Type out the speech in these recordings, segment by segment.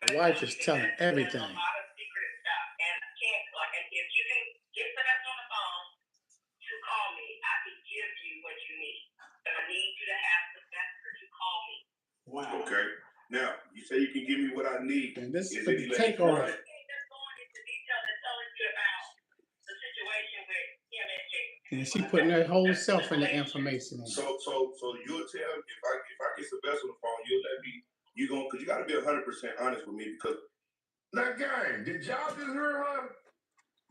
The wife is telling everything. A lot of secret stuff. And can't like if you can get the rest on the phone to call me, I can give you what you need. But I need you to have the best to call me. Wow. Okay. Now you say you can give me what I need. And this is it the takeover. Just going into detail and telling you about the situation with him and Jake. And she putting her whole self in the information. So you'll tell if I get Sylvester on the phone, you'll let me. You going because you got to be 100% honest with me because. Now, gang, did y'all just hear her?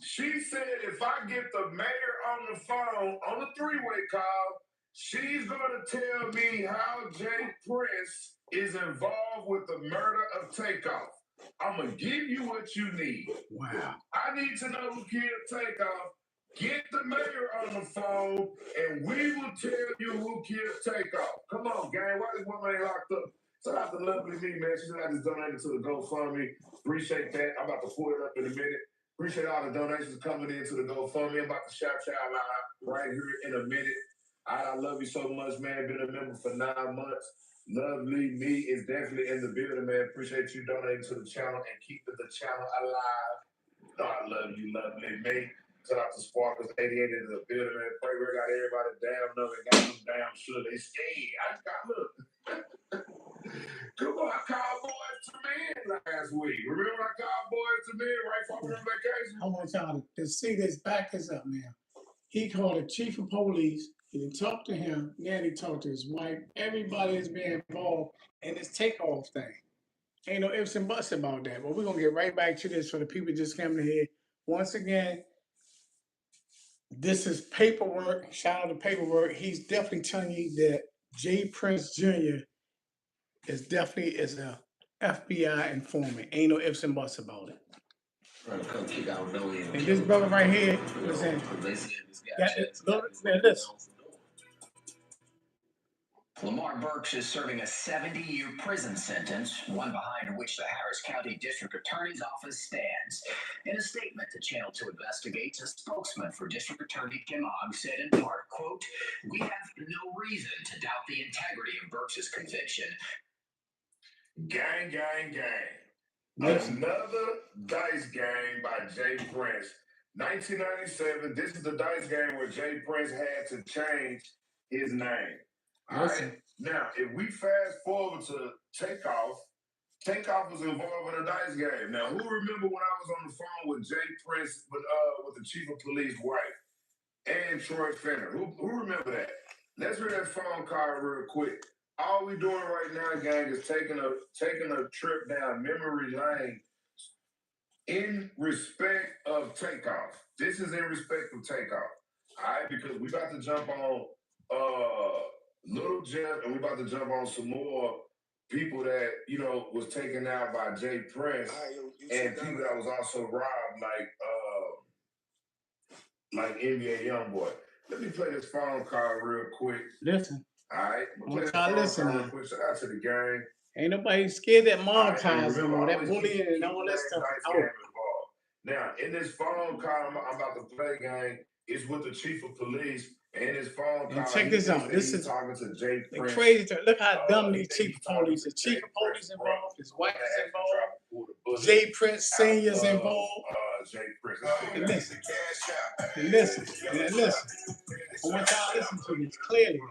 She said if I get the mayor on the phone on the three-way call, she's gonna tell me how Jay Prince is involved with the murder of Takeoff. I'm gonna give you what you need. Wow. I need to know who killed Takeoff. Get the mayor on the phone, and we will tell you who killed Takeoff. Come on, gang. Why this woman ain't locked up? Shout out to Lovely Me, man. She said I just donated to the GoFundMe. Appreciate that. I'm about to pull it up in a minute. Appreciate all the donations coming into the GoFundMe. I'm about to shout y'all out right here in a minute. I love you so much, man. Been a member for 9 months. Lovely Me is definitely in the building, man. Appreciate you donating to the channel and keeping the channel alive. You know I love you, Lovely Me. Shout out to Sparkles 88 in the building, man. Pray we got everybody down up and got them down sure they scared. I just got look. Come on, I called Boys to Men last week. Remember I called Boys to Men right before we went on vacation? I want y'all to see this, back this up, man. He called the chief of police. He didn't talk to him. Then he talked to his wife. Everybody is being involved in this takeoff thing. Ain't no ifs and buts about that. But we're going to get right back to this for the people just coming here. Once again, this is paperwork. Shout out to paperwork. He's definitely telling you that Jay Prince Jr. is definitely a FBI informant. Ain't no ifs and buts about it. And this brother right here was in. Listen. Lamar Burks is serving a 70-year prison sentence, one behind which the Harris County District Attorney's Office stands. In a statement to Channel 2 Investigates, a spokesman for District Attorney Kim Ogg said in part, quote, "We have no reason to doubt the integrity of Burks' conviction." Gang, gang, gang. Another dice game by Jay Prince. 1997, this is the dice game where Jay Prince had to change his name. All right. Now, if we fast forward to Takeoff was involved in a dice game. Now, who remember when I was on the phone with Jay Prince with the chief of police wife and Troy Fenner? Who remember that? Let's hear that phone call real quick. All we doing right now, gang, is taking a trip down memory lane in respect of Takeoff. This is in respect of Takeoff. All right, because we about to jump on Little Jeff, and we about to jump on some more people that, you know, was taken out by Jay Prince and people that was also robbed, like NBA Youngboy. Let me play this phone call real quick. Listen. All right. Listen. Real quick. Shout out to the gang. Ain't nobody scared that monetize them or that bullying and all that stuff. Now, in this phone call I'm about to play, gang, is with the chief of police. And his phone call. And check this out. This is talking to Jay Prince. Crazy. Look how dumb these chief of police. The chief of police involved. His wife is involved. Jay Prince Senior's involved. Jay Prince. And listen. I want y'all to listen to this clearly.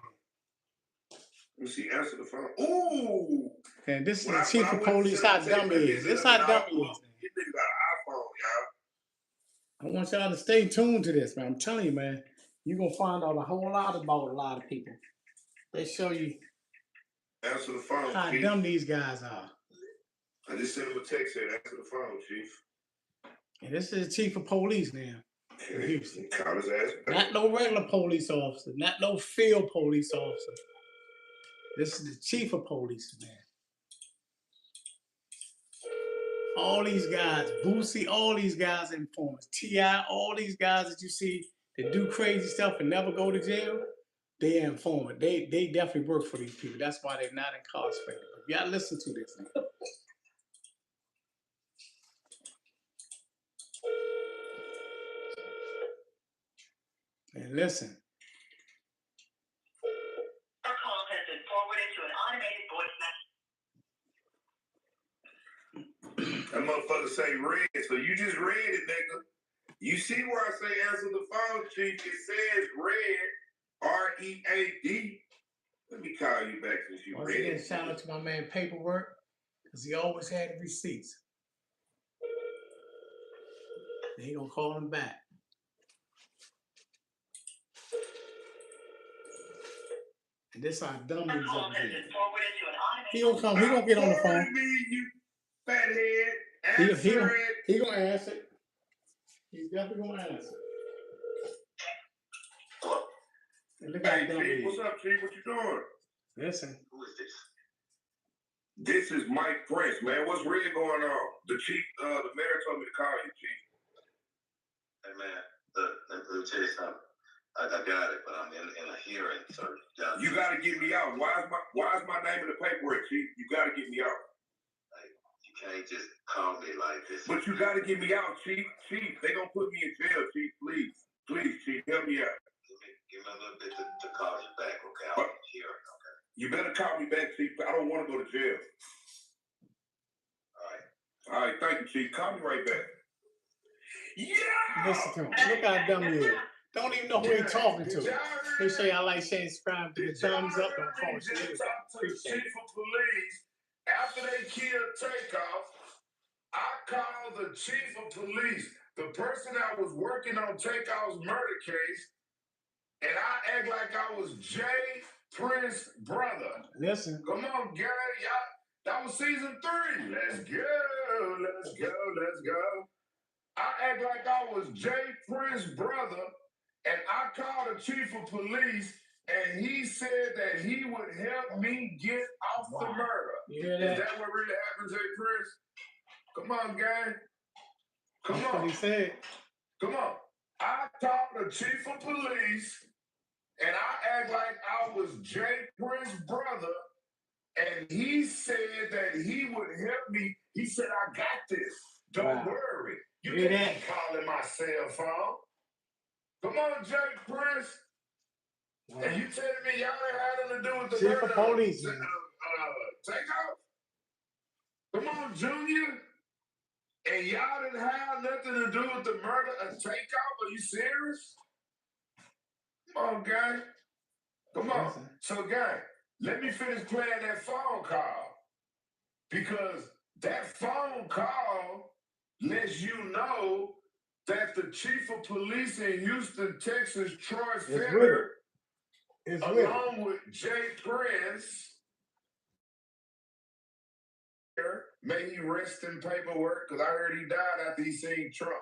When she answered the phone. Ooh. And this is the chief of police. How dumb he is. This how dumb he is. This nigga got an iPhone, y'all. I want y'all to stay tuned to this, man. I'm telling you, man. You're going to find out a whole lot about a lot of people. They show you answer the phone, how Chief. dumb these guys are. I just sent him a text saying, answer the phone, Chief. And this is the chief of police now. In Houston. Call his ass back. Not no regular police officer. Not no field police officer. This is the chief of police, man. All these guys, Boosie, all these guys informants, T.I., all these guys that you see that do crazy stuff and never go to jail, they informant. They definitely work for these people. That's why they're not incarcerated. But you gotta listen to this. Man. And listen. Our call has been forwarded to an automated voice message. That motherfucker say red, so you just read it, nigga. You see where I say answer the phone, Chief? It says red, R-E-A-D. Let me call you back since you Once read again, it. shout out to my man Paperwork, because he always had the receipts. They ain't gonna call him back. And this our dummies The call up has here. been forwarded to an automated. He gonna come. He gonna get on the phone. Me, you fathead. He Answer gonna, it. he gonna answer it. He's definitely gonna answer. And look how Hey, dumb Chief, he what's is. up, Chief? What you doing? Listen, Who is this? This is Mike Prince, man. What's really going on? The chief, the mayor told me to call you, Chief. Hey man, look, let me tell you something. I got it, but I'm in a hearing, so You gotta get me out. Why is my name in the paperwork, Chief? You gotta get me out. you can't just call me like this. But you gotta get me out, Chief. Chief, they gonna put me in jail, Chief. Please, please, Chief, help me out. Give me a little bit to call you back, okay? I'm in a hearing, okay? You better call me back, Chief. I don't want to go to jail. All right, thank you, Chief. Call me right back. Yeah. listen to him. Look how dumb he is. Don't even know who he talking to. They say I like saying subscribe to the thumbs up and call us. Just talk to the chief of police after they killed Takeoff. I called the chief of police, the person that was working on Takeoff's murder case, and I act like I was Jay Prince's brother. Listen, Come on, Gary, y'all. That was season 3. Let's go, let's go, let's go. I act like I was Jay Prince's brother, and I called the chief of police, and he said that he would help me get off the murder. you hear Is that? that what really happened, Jay Prince? Come on, gang. Come That's what on. he said. Come on. I called the chief of police, and I act like I was Jay Prince's brother, and he said that he would help me. He said, I got this. Don't Wow. worry. You Hear can't that? be calling my cell phone. Come on, Jay Prince. And you telling me y'all ain't had nothing to do with the Chief murder? of police, man. Takeoff? Come on, Junior. And y'all didn't have nothing to do with the murder of Takeoff? Are you serious? Come on, gang. Come on. Listen. So, gang, let me finish playing that phone call. Because that phone call lets you know that the chief of police in Houston, Texas, Troy It's with Feder, it. It's with it. along with Jay Prince, may he rest in paperwork, because I heard he died after he seen Trump.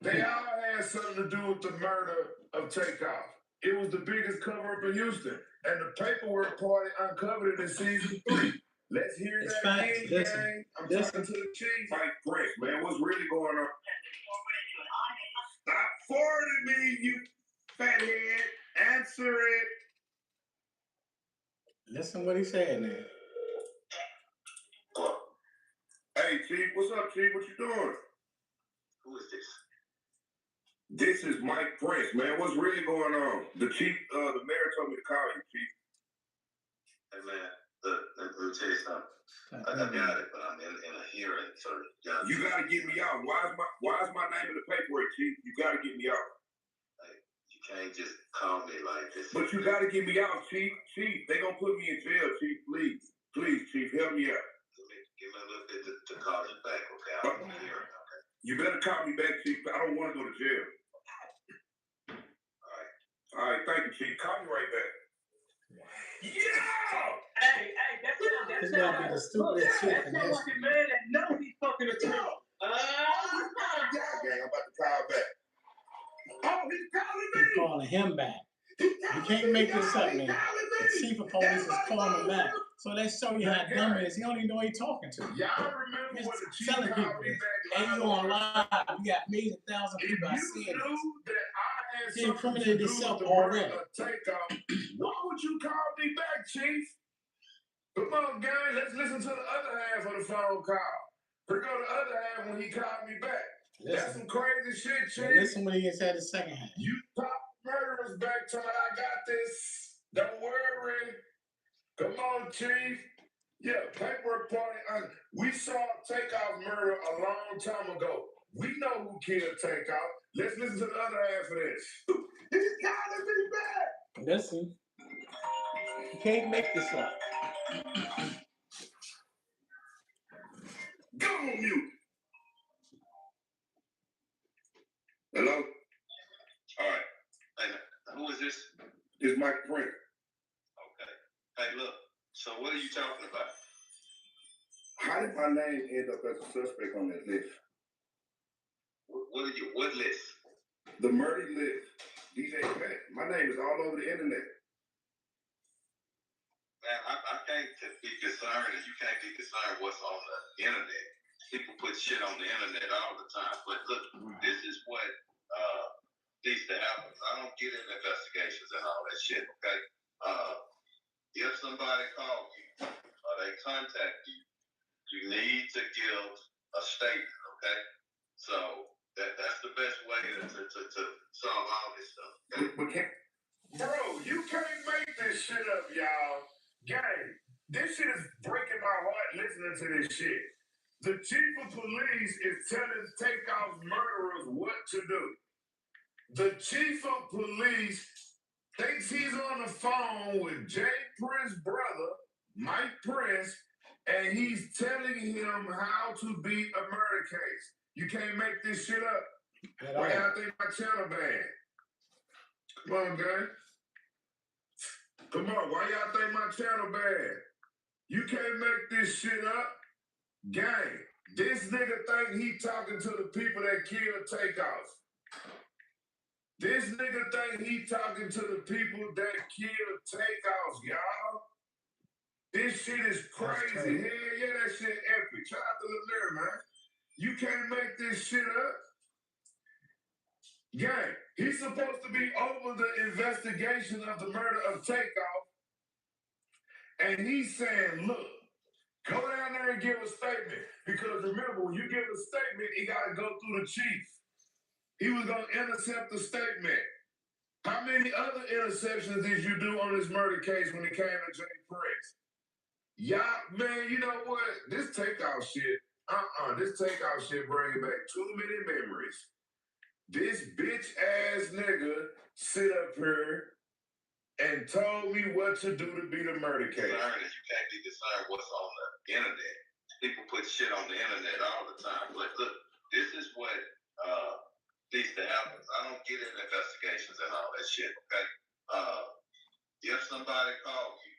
They all had something to do with the murder of Takeoff. It was the biggest cover-up in Houston, and the paperwork party uncovered it in season 3. Let's hear It's that facts. again, Listen. gang. I'm Listen. talking to the chief. Mike Prince, man. What's really going on? Stop forwarding me, you fathead. Answer it. Listen what he said now. Hey, Chief. What's up, Chief? What you doing? Who is this? This is Mike Prince, man. What's really going on? The chief, the mayor told me to call you, Chief. Hey man, look, let me tell you something. I got it, but I'm in a hearing, so You gotta get me out. Why is my name in the paperwork, Chief? You gotta get me out. you can't just call me like this. But you gotta get me out, Chief. Chief, they gonna put me in jail, Chief. Please, please, Chief, help me out. Give me a little bit to call you back, okay? I'm in a hearing, okay? You better call me back, Chief. I don't want to go to jail. All right, thank you, Chief. Call me right back. Yeah! This gotta be the stupidest shit in That this. fucking man that know he's fucking a Trump. Yeah, gang, I'm about to call back. Oh, he's calling me! He's calling him back. You can't make this up, man. The chief of police is calling him back. So let's show you how dumb it is. He don't even know who he's talking to. Y'all remember He's when the chief telling called people me this. back And you on live. You got millions of thousands of If people you are seeing knew this. that I had He something to incriminated do himself with the murder already. of Takeoff, why would you call me back, Chief? Come on, gang, let's listen to the other half of the phone call. Here go the other half when he called me back. That's some Listen. crazy shit, Now Chief. listen when he said the second half. You top murderers back tonight. I got this. Don't worry. Come on, Chief. Yeah, paperwork party. We saw Takeoff murder a long time ago. We know who killed Takeoff. Let's listen to the other half of this. He's calling me back. Listen, you can't make this up. Go on mute. Hello? All right. Hey, who is this? This is Mike Prince. Okay. Hey, look. So what are you talking about? How did my name end up as a suspect on that list? What list? The murder list. DJ Pat. My name is all over the internet. Man, I can't be concerned, and you can't be concerned what's on the internet. People put shit on the internet all the time. But look, this is what needs to happen. I don't get in investigations and all that shit, okay? If somebody calls you or they contact you, you need to give a statement, okay? So that's the best way to solve all this stuff. Okay? Bro, you can't make this shit up, y'all. Gang, this shit is breaking my heart listening to this shit. The chief of police is telling Takeoff murderers what to do. The chief of police thinks he's on the phone with Jay Prince's brother, Mike Prince, and he's telling him how to beat a murder case. You can't make this shit up. Why y'all think my channel bad? Come on, gang. Come on, why y'all think my channel bad? You can't make this shit up. Gang, this nigga think he talking to the people that killed Takeoff. This nigga think he talking to the people that killed Takeoff, y'all. This shit is crazy. Hell yeah, that shit epic. Shout out to Lanier, man. You can't make this shit up. Gang, he's supposed to be over the investigation of the murder of Takeoff. And he's saying, look, go down there and give a statement. Because remember, when you give a statement, it got to go through the chief. He was going to intercept the statement. How many other interceptions did you do on this murder case when it came to Jay Prince? Y'all, man, you know what? This Takeoff shit, this Takeoff shit bringing back too many memories. This bitch-ass nigga sit up here and told me what to do to beat a murder case. You can't be concerned what's on the internet. People put shit on the internet all the time. But look, this is what needs to happen. I don't get in investigations and all that shit, okay? If somebody calls you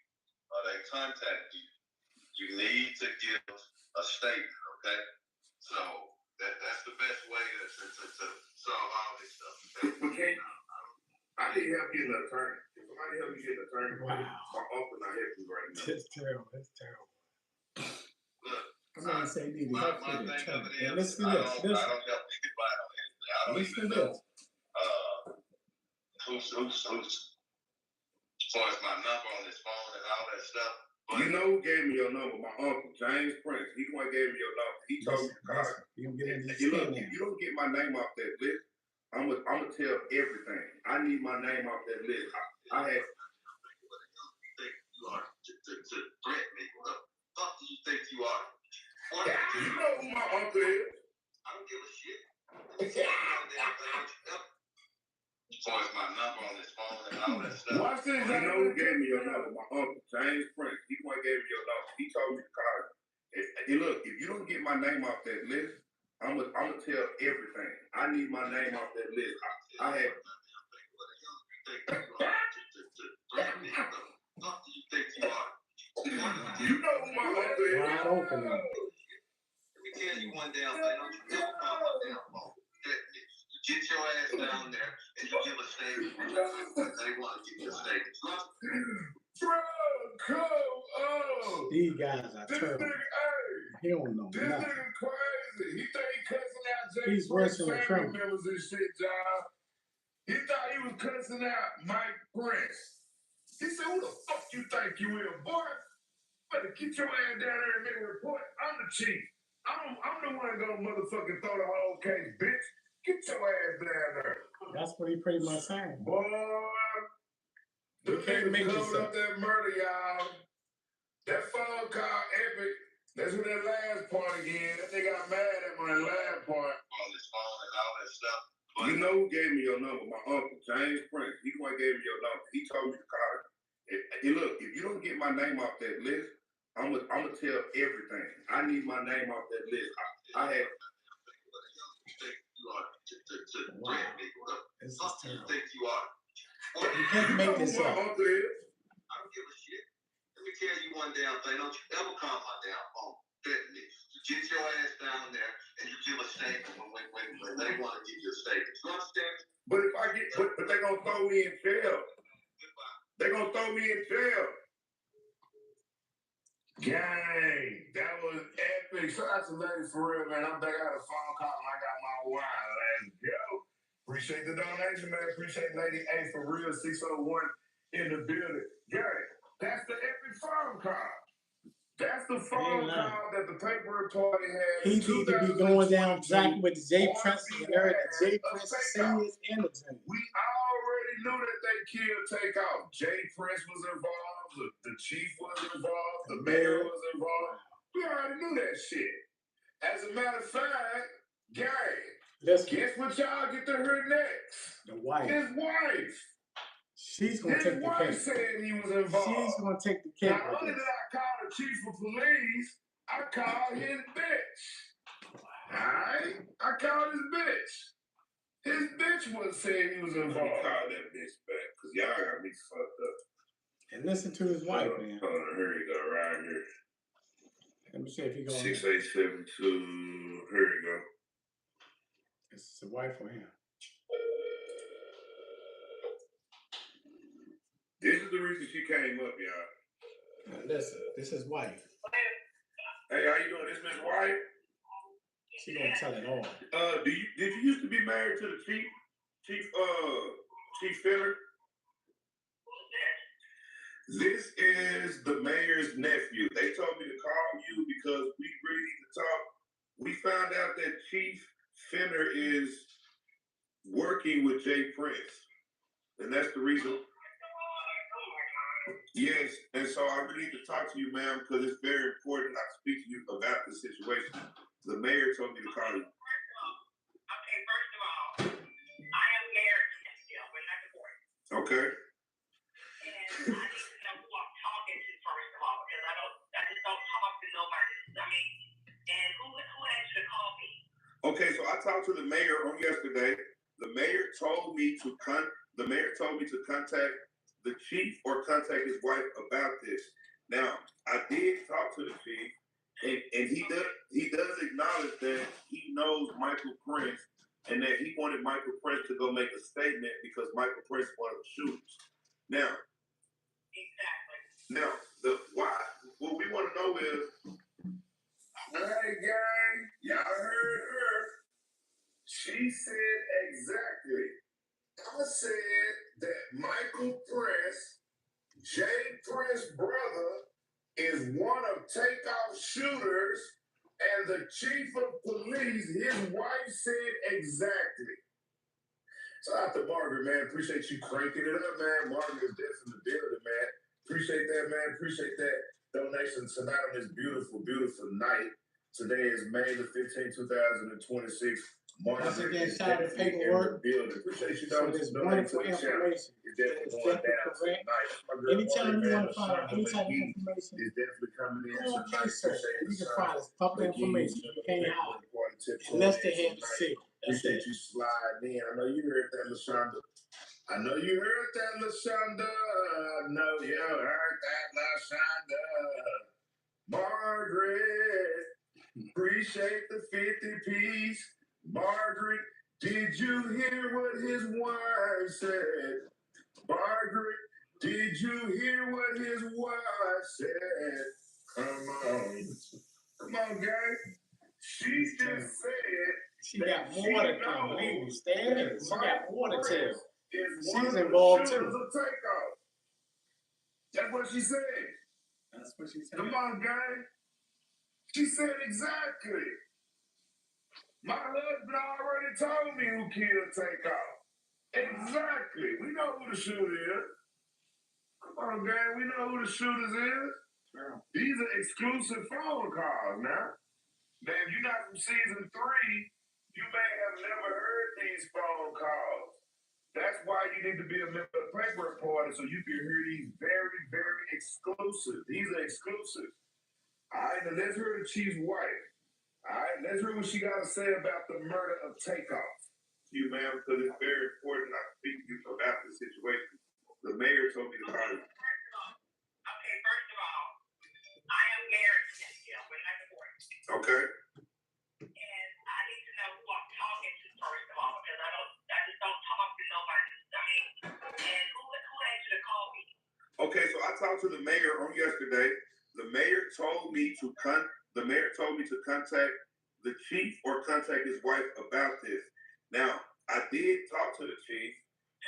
or they contact you, you need to give a statement, okay? So that's the best way to solve all this stuff. Okay? I need help getting an attorney. If somebody help me get an attorney, Wow. my uncle not helping right now. That's terrible. That's terrible. Look, I'm gonna say need to my help with thing it. of it is, Listen I to don't this. help anybody on anything. I don't Listen even to know this. who's as far as my number on this phone and all that stuff. But You know who gave me your number? My uncle, James Prince. He the one gave me your number. He told me to call you. You can get in this You look, skin if you don't get my name off that list, I'm gonna tell everything. I need my name off that list. I had. what the hell do you think you are to threaten me? What the fuck do you think you are? What? You know who my uncle is. I don't give a shit. As far as my number on this phone and all that stuff. Watch this. You know who gave me your number? My uncle, James Prince. He the one gave me your number. He told me to call you. And look, if you don't get my name off that list, I'm gonna tell everything. I need my name off that list. I had. What the hell do you think you are to threaten me? What the fuck do you think you are? You know who my uncle is. Wide open. Let me tell you one damn thing. Don't you ever call my damn phone. You get your ass down there and you give a statement. They want to give you a statement. Bro, come on. These guys are This terrible. nigga, hey. He don't know This nothing. nigga crazy. He think he cussing out Jay He's Prince worse than a family criminal. members and shit, y'all. He thought he was cussing out Mike Prince. He said, who the fuck you think you is, boy? Better get your ass down there and make a report. I'm the chief. I'm the one gonna motherfucking throw the whole case, bitch. Get your ass down there. That's what he pretty much saying. Boy. You can't make this covered up. up that murder, y'all. That phone call epic. That's what that last part again. That they got mad at my last part. On his phone and all that stuff. But You know who gave me your number? My uncle, James Prince. He the one gave me your number. He told me to call him. And look, if you don't get my name off that list, I'm gonna tell everything. I need my name off that list. I had you are to threaten me. This is Fuck you terrible. think you are? You can't make this my up. uncle is. I don't give a shit. Let me tell you one damn thing. Don't you ever call my damn phone. Threaten me. You get your ass down there and you give a statement when they want to give you a statement. You understand? But if I get, but they gonna throw me in jail. They gonna throw me in jail. Gang, that was epic. Shout out to Lady for real, man. I'm back. I had a phone call and I got my wine. Let's go. Appreciate the donation, man. Appreciate Lady A for real. 601 in the building. Gang, that's the epic phone call. That's the phone call that the paper party had. He in need to be going down 2022 exactly with the Jay on Prince and behalf everything. Jay of Prince Takeoff. Senior's in the team. We already knew that they killed Takeoff. Jay Prince was involved. The chief was involved. The mayor was involved. We already knew that shit. As a matter of fact, gang, Listen, guess what y'all get to hear next? the wife. His wife. She's gonna His take the wife cake. said he was involved. She's gonna take the cake Not with only this. did I call the chief of police, I called his bitch. Alright? I called his bitch. His bitch was saying he was I'm gonna involved. call that bitch back because y'all got me fucked up. And listen to his wife, man. Hold on, here you go, right here. Let me see if he goes. 6872. Here you go. This is the wife for him. This is the reason she came up, y'all. Now listen, this is wife. Hey, how you doing? This Miss White. She gonna tell it all. Did you used to be married to the Chief Filler? This is the mayor's nephew. They told me to call you because we really need to talk. We found out that Chief Fenner is working with Jay Prince, and that's the reason. Yes, and so I really need to talk to you, ma'am, because it's very important I speak to you about the situation. The mayor told me to call you. Okay, first of all, I am married to this girl. We're not divorced. Okay. And I need to know who I'm talking to first of all, because I just don't talk to nobody. I mean, and who asked you to call me? Okay, so I talked to the mayor on yesterday. The mayor told me to contact the chief or contact his wife about this. Now, I did talk to the chief, and he does acknowledge that he knows Michael Prince and that he wanted Michael Prince to go make a statement because Michael Prince is one of the shooters. Now, what we want to know is, Hey, gang, y'all heard her. She said exactly. I said that Michael Prince, Jay Prince's brother, is one of Takeoff shooters, and the chief of police, his wife said exactly. Shout out to Margaret, man. Appreciate you cranking it up, man. Margaret is definitely in the building, man. Appreciate that, man. Appreciate that donation tonight on this beautiful, beautiful night. Today is May the 15th, 2026. Once Margaret again, is shout out to definitely in Paperwork. the building. Appreciate you So there's donating to wonderful the channel. information. It's definitely It's going definitely down correct. tonight. My girl Anytime Margaret, you man, want to find out LaShonda any type of McGee information, is definitely coming in go on tonight. K-Search. Appreciate You can LaShonda find us public McGee, information. you know, You can't the hide. Paperwork Party tip Unless tuning they in have the tonight. secret. That's Appreciate it. you sliding in. I know you heard that, LaShonda. I know you heard that, LaShonda. I know you heard that, LaShonda. Margaret, appreciate the 50 piece. Margaret, did you hear what his wife said? Margaret, did you hear what his wife said? Come on, gang. She just said She got more to come. Leave me standing. She got more to tell. she's involved too. Of Takeoff. That's what she said. That's what she said. Come on, gang. She said exactly. My husband already told me who killed Takeoff. Exactly. We know who the shooter is. Come on, gang. We know who the shooters is. These are exclusive phone calls now. Now, if you're not from season 3, you may have never heard these phone calls. That's why you need to be a member of the Paper Reporter so you can hear these very, very exclusive. These are exclusive. All right, now let's hear the chief's wife. All right, let's hear what she got to say about the murder of Takeoff. You, ma'am, because it's very important I speak to you about the situation. The mayor told me to call you. Okay, first of all, I am married to this girl. We're not divorced. Okay. And I need to know who I'm talking to first of all, because I just don't talk to nobody. I mean, and who asked you to call me? Okay, so I talked to the mayor on yesterday. The mayor told me to contact the chief or contact his wife about this. Now, I did talk to the chief,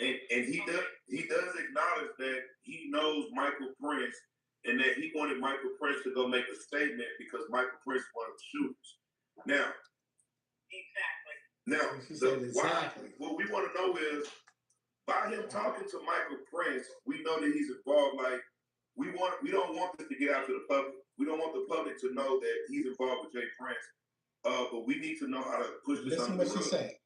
and he does acknowledge that he knows Michael Prince and that he wanted Michael Prince to go make a statement because Michael Prince wanted to shoot. Now, what we want to know is, by him talking to Michael Prince, we know that he's involved. Like, we don't want this to get out to the public. We don't want the public to know that he's involved with Jay Prince. But we need to know how to push this Listen under what the she rug. say.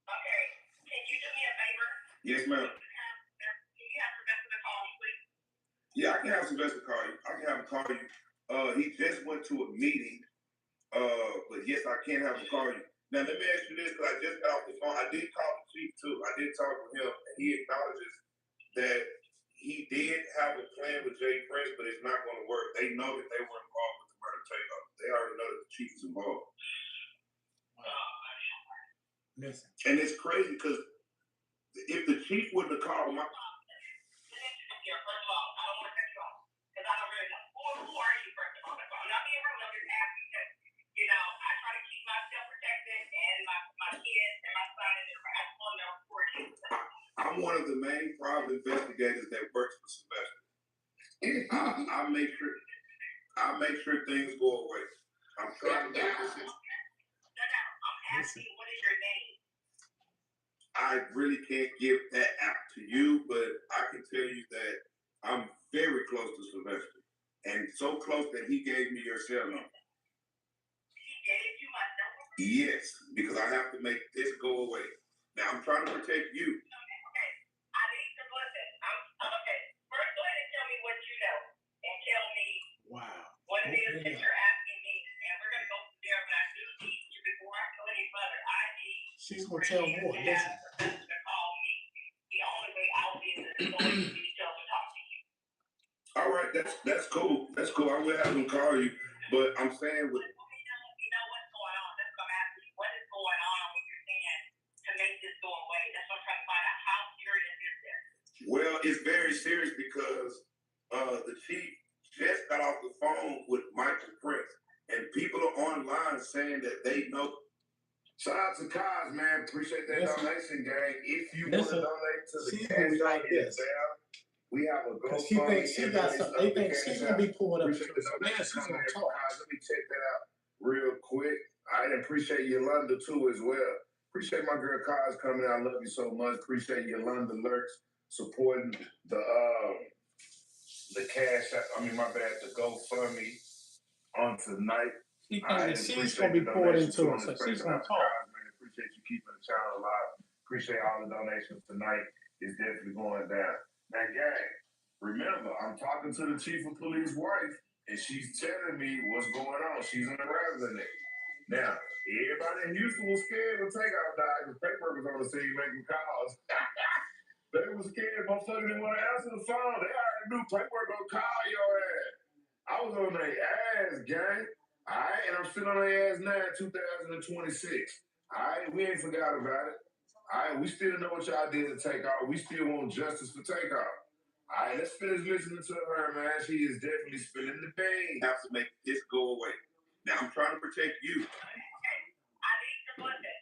Okay, can you do me a favor? Yes, ma'am. Can you have Sylvester to call me, please? Yeah, I can have Sylvester call you. I can have him call you. He just went to a meeting. But yes, I can have him call you. Now, let me ask you this, because I just got off the phone. I did call the chief, too. I did talk with him, and he acknowledges that he did have a plan with Jay Prince, but it's not going to work. They know that they were involved with the murder takeoff. They already know that the chief is involved. Listen. And it's crazy, because if the chief wouldn't have called my... First of all, I don't want to cut you off, because I don't really know. Who are you, first of all? I'm not being rude, I'm just asking, because, you know, I try to keep myself protected, and my kids and my son, and I just want to know who are you. I'm one of the main private investigators that works for Sylvester. I make sure things go away. I'm trying to make this. I'm asking, what is your name? I really can't give that out to you, but I can tell you that I'm very close to Sylvester, and so close that he gave me your cell number. He gave you my number? Yes, because I have to make this go away. Now I'm trying to protect you. Okay. I need to listen. Okay. First, go ahead and tell me what you know, and tell me what it is that you're asking me, and we're gonna go from there. But I do need you before I go any further. I need. She's gonna tell more. Listen. To call me. The only way I'll be able to go to each other talk to you. All right, that's cool. That's cool. I will have him call you, but I'm saying with. Let me know what's going on. That's what I'm asking you. What is going on with your saying to make this go away? That's what I'm trying to find out. How serious is this? Well, it's very serious because the chief just got off the phone with Michael Prince, and people are online saying that they know. Shout out to Kaz, man. Appreciate that donation, gang. If you want to donate to the she's cash gonna be like this. we have a Because she thinks she got something. They think she's gonna be pulled up. Appreciate the So now she's donation. gonna talk. Kaz, let me check that out real quick. I appreciate Yolanda too as well. Appreciate my girl Kaz coming out. I love you so much. Appreciate Yolanda Lurks supporting the cash. The GoFundMe on tonight. She thinks she's gonna be poured into it, so she's gonna talk. Man, appreciate you keeping the channel alive. Appreciate all the donations tonight. It's definitely going down. Now, gang, remember, I'm talking to the chief of police wife, and she's telling me what's going on. She's in the resident. Now, everybody in Houston was scared when Takeoff died because Paper was on the scene making calls. They was scared, motherfucker didn't want to answer the phone. They already knew Paper gonna call your ass. I was on their ass, gang. All right, and I'm still on their ass now in 2026. All right, we ain't forgot about it. All right, we still know what y'all did to Takeoff. We still want justice for Takeoff. All right, let's finish listening to her, man. She is definitely spilling the pain. Have to make this go away. Now I'm trying to protect you. Okay. I need to listen.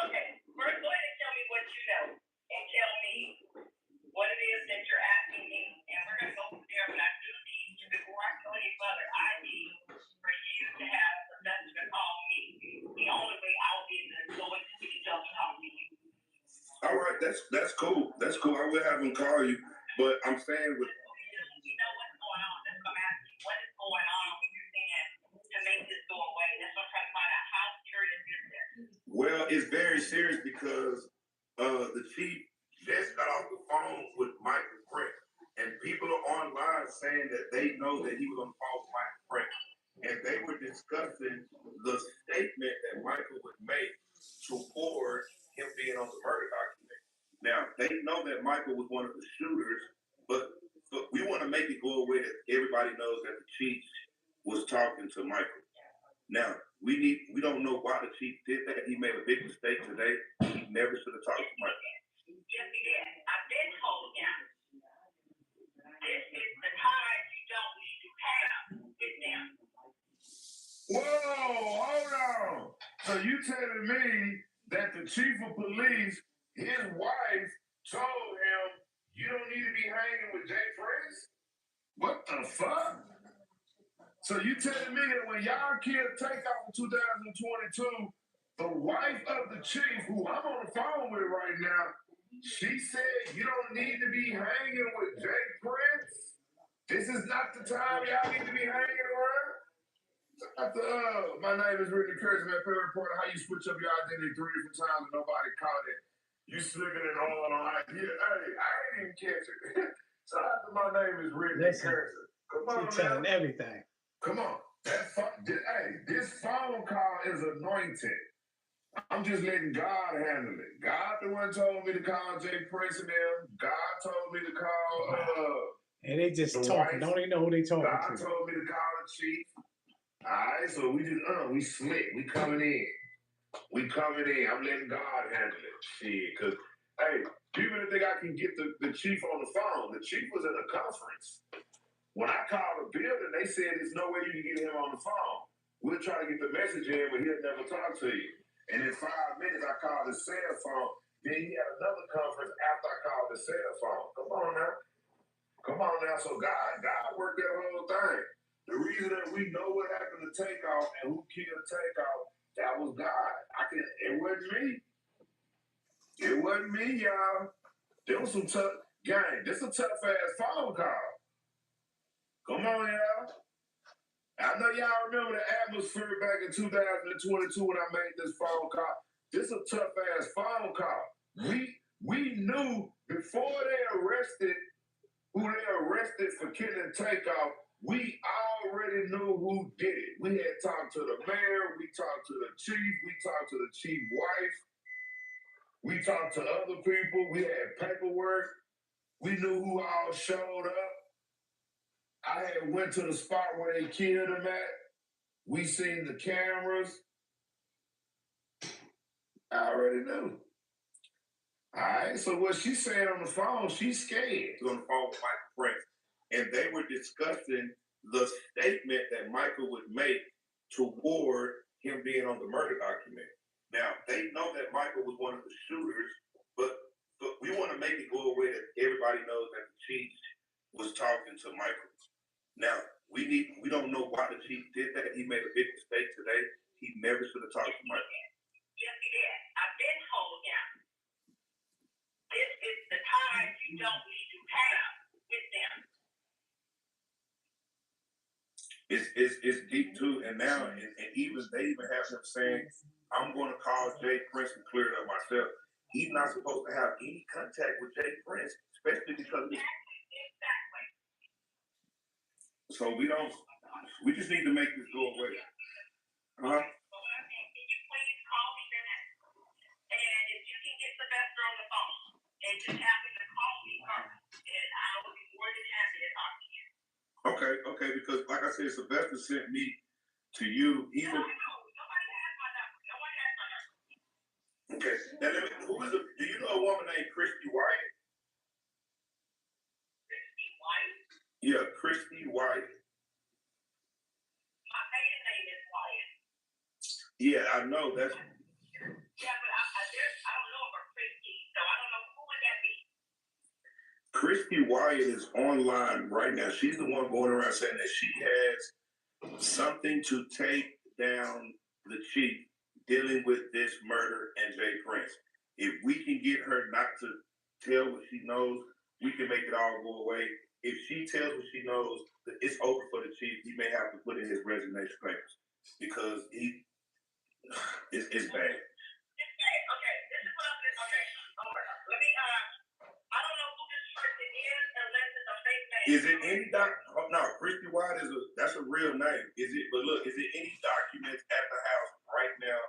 Okay. First, go ahead and tell me what you know, and tell me what it is that you're asking me, and we're gonna go from there. But I do need you before I go any further. I need for you to have the message to call me. The only way I'll be able to go into each other talk to you. All right, that's cool. That's cool. I will have him call you, but I'm saying with. You know what's going on. That's what I'm Well, it's very serious because the chief just got off the phone with Michael Prince, and people are online saying that they know that he was on the phone with Michael Prince, and they were discussing the statement that Michael would make toward him being on the murder document. Now they know that Michael was one of the shooters, but we want to make it go away that everybody knows that the chief was talking to Michael. Now we don't know why the chief did that. He made a big mistake today. He never should have talked to Michael. Yes, he did. I've been told him. This is the time you don't need to have with them. Whoa, hold on. So you telling me that the chief of police, his wife, told him you don't need to be hanging with Jay Prince? What the fuck? So you telling me that when y'all killed Takeoff in 2022, the wife of the chief, who I'm on the phone with right now, she said you don't need to be hanging with Jay Prince? This is not the time y'all need to be hanging around? My name is Ricky Curtis, man, Favorite Reporter. How you switch up your identity 3 different times and nobody caught it? You slipping it all on idea. Hey, I ain't even catch it. So after my name is Ricky Curtis. Come on, She's telling man. everything. Come on. This phone call is anointed. I'm just letting God handle it. God the one told me to call Jay Prince and them. God told me to call And they just the talking. wife. Don't even know who they talking God to. told me to call the chief. Alright, so we just we slick. We coming in. I'm letting God handle it. Shit, cause hey, people think I can get the chief on the phone. The chief was in a conference. When I called the building, they said there's no way you can get him on the phone. We'll try to get the message in, but he'll never talk to you. And in 5 minutes, I called his cell phone. Then he had another conference after I called his cell phone. Come on now. So God worked that whole thing. The reason that we know what happened to Takeoff and who killed Takeoff, that was God. It wasn't me, y'all. There was some tough gang. This a tough ass phone call. Come on, y'all. I know y'all remember the atmosphere back in 2022 when I made this phone call. This a tough ass phone call. We knew before they arrested who they arrested for killing Takeoff. We already knew who did it. We had talked to the mayor. We talked to the chief. We talked to the chief's wife. We talked to other people. We had paperwork. We knew who all showed up. I had went to the spot where they killed him at. We seen the cameras. I already knew. All right, so what she said on the phone, she's scared. On the phone with Michael Prince, and they were discussing the statement that Michael would make toward him being on the murder document. Now they know that Michael was one of the shooters, but we want to make it go away that everybody knows that the chief was talking to Michael. Now we don't know why the chief did that. He made a big mistake today. He never should have talked to Michael. Yes, he did. I've been told him. This is the time you don't need to have with them. It's deep too, and now and even they even have him saying, "I'm going to call Jay Prince and clear it up myself." He's not supposed to have any contact with Jay Prince, especially because Exactly. so we just need to make this go away. Can you please call me back? And if you can get Sylvester on the phone and just have him to call me first, and I will be more than happy to talk to you. Okay, because like I said, Sylvester sent me to you. No, nobody has my number. No one has my number. Okay. Now, do you know a woman named Christy White? Christy White? Yeah, Christy White. My maiden name is Wyatt. Yeah, I know. That's. Yeah, but I don't know about Christy, so I don't know who would that be. Christy Wyatt is online right now. She's the one going around saying that she has something to take down the chief dealing with this murder and Jay Prince. If we can get her not to tell what she knows, we can make it all go away. If she tells what she knows, it's over for the chief. He may have to put in his resignation papers because it's bad. Is it any no, Christy White that's a real name. Is it? But look, is it any documents at the house right now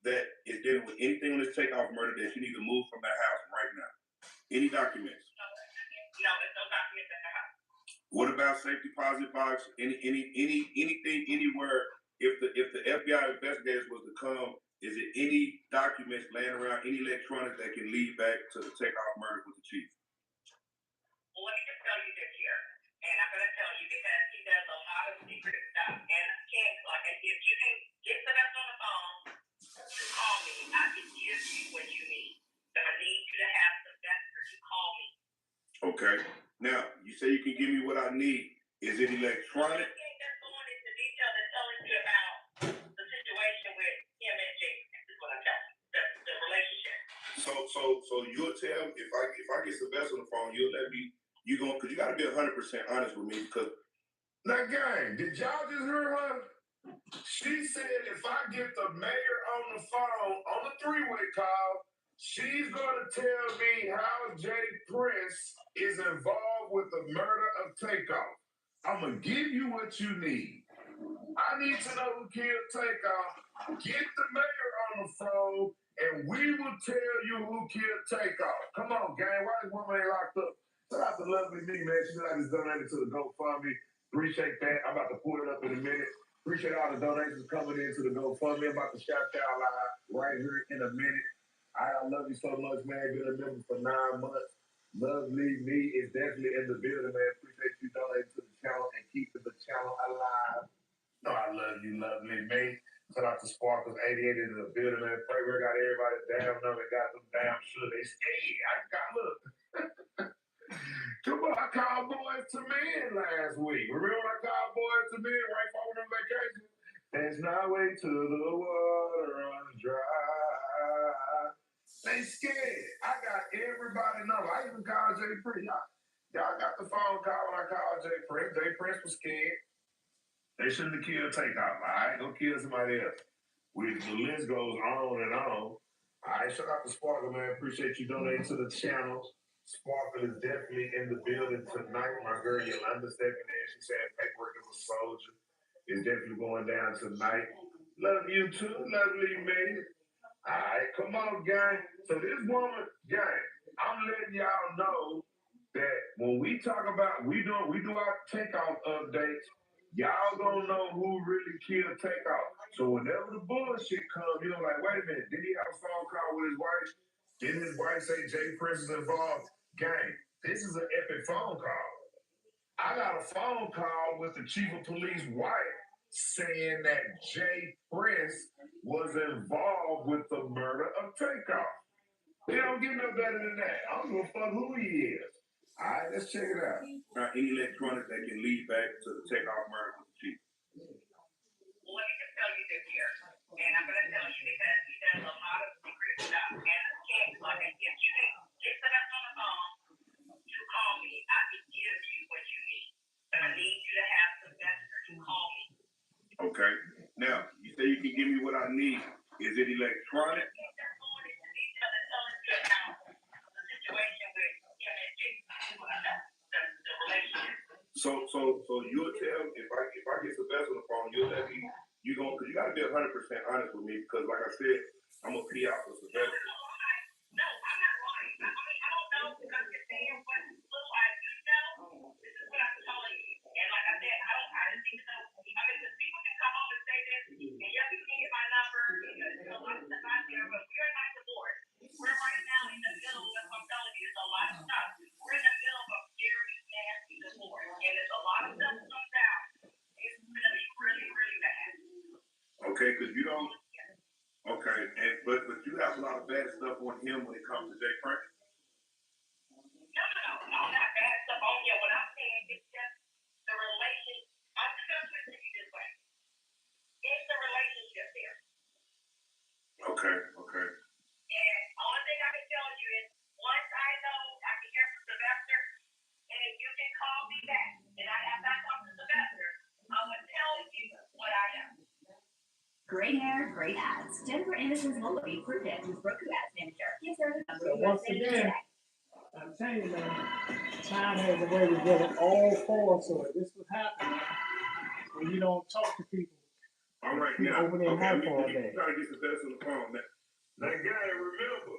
that is dealing with anything on this takeoff murder that you need to move from that house right now? Any documents? No, there's no documents at the house. What about safety deposit box? Anything anywhere? If the FBI investigators was to come, is it any documents laying around, any electronics that can lead back to the takeoff murder with the chief? Well, let me just tell you this here, and I'm gonna tell you because he does a lot of secret stuff, and can't like if you can get the rest on the phone to call me, I can give you what you need. So I need you to have the best to call me. Okay. Now you say you can give me what I need. Is it electronic? I can't just go into detail and telling you about the situation with him and Jason. This is what I'm telling you. The relationship. So you'll tell if I get Sylvester on the phone, you'll let me. You going because you got to be 100% honest with me because. Now, gang, did y'all just hear her? She said if I get the mayor on the phone on the three-way call, she's going to tell me how Jay Prince is involved with the murder of Takeoff. I'm going to give you what you need. I need to know who killed Takeoff. Get the mayor on the phone, and we will tell you who killed Takeoff. Come on, gang. Why is woman ain't locked up? Shout out to Lovely Me, man. She said I just donated to the GoFundMe. Appreciate that. I'm about to pull it up in a minute. Appreciate all the donations coming into the GoFundMe. I'm about to shout y'all out right here in a minute. I love you so much, man. Been a member for 9 months. Lovely Me is definitely in the building, man. Appreciate you donating to the channel and keeping the channel alive. No, I love you, Lovely Me. Shout out to Sparkles 88 in the building, man. Pray we got everybody down there and got them damn sure they scared. I got look. Come on, I called Boys to Men last week. Remember I called Boys to Men right before we went on vacation? There's no way to the water runs dry. They scared. I got everybody number. I even called Jay Prince. Y'all got the phone call when I called Jay Prince. Jay Prince was scared. They shouldn't have killed Takeoff. All right, go kill somebody else. The list goes on and on. All right, shout out to Sparkle, man. Appreciate you donating to the channel. Sparkle is definitely in the building tonight. My girl Yolanda stepping in. She said paperwork is a soldier. It's definitely going down tonight. Love you too, lovely man. All right, come on, gang. So this woman, gang, I'm letting y'all know that when we talk about we do our Takeoff updates, y'all gonna know who really killed Takeoff. So whenever the bullshit comes, you're like, wait a minute, did he have a phone call with his wife? Didn't his wife say Jay Prince is involved? Gang, this is an epic phone call. I got a phone call with the chief of police wife saying that Jay Prince was involved with the murder of Takeoff. They don't get no better than that. I don't give a fuck who he is. All right, let's check it out. Any electronics that can lead back to the Takeoff murder with the chief. Well, let me just tell you this here, and I'm gonna tell you because he does a lot of secret stuff, and can't like if you can get the rest on the phone to call me, I can give you what you need. But I need you to have the best to call me. Okay. Now you say you can give me what I need. Is it electronic? So you'll tell if I get the best on the phone, you'll let me. Because you got to be 100% honest with me because, like I said, I'm gonna pee out for Sylvester. No, I'm not lying. I mean, I don't know because you're saying what little I do know. This is what I'm telling you. And like I said, I just need to know. I mean, because people can come home and say this, and yes, you can get my number. There's a lot of stuff out there, but we're not divorced. We're right now in the middle of, I'm telling you, there's a lot of stuff. We're in the middle of a very nasty divorce, and there's a lot of stuff that comes out. It's gonna be really, really bad. Okay, because you don't. Okay, but you have a lot of bad stuff on him when it comes to Jay Prince. No, all that bad stuff on him. What I'm saying is just the relation. I'm just gonna put it to you this way. It's the relationship there. Okay. And only thing I can tell you is once I know I can hear from Sylvester, and you can call me back, and I have that talk to Sylvester, I'm gonna tell you what I know. Great hair, great ads. Jennifer Anderson's Mobility Protect with Roku Ads Manager gives her the number So of once your again, today. telling you, man, time has a way to get it all for us. So this what happens when you don't talk to people. All right, People now. over there Okay, mouth we all day. trying to get some best on the phone now. Now, gang, remember,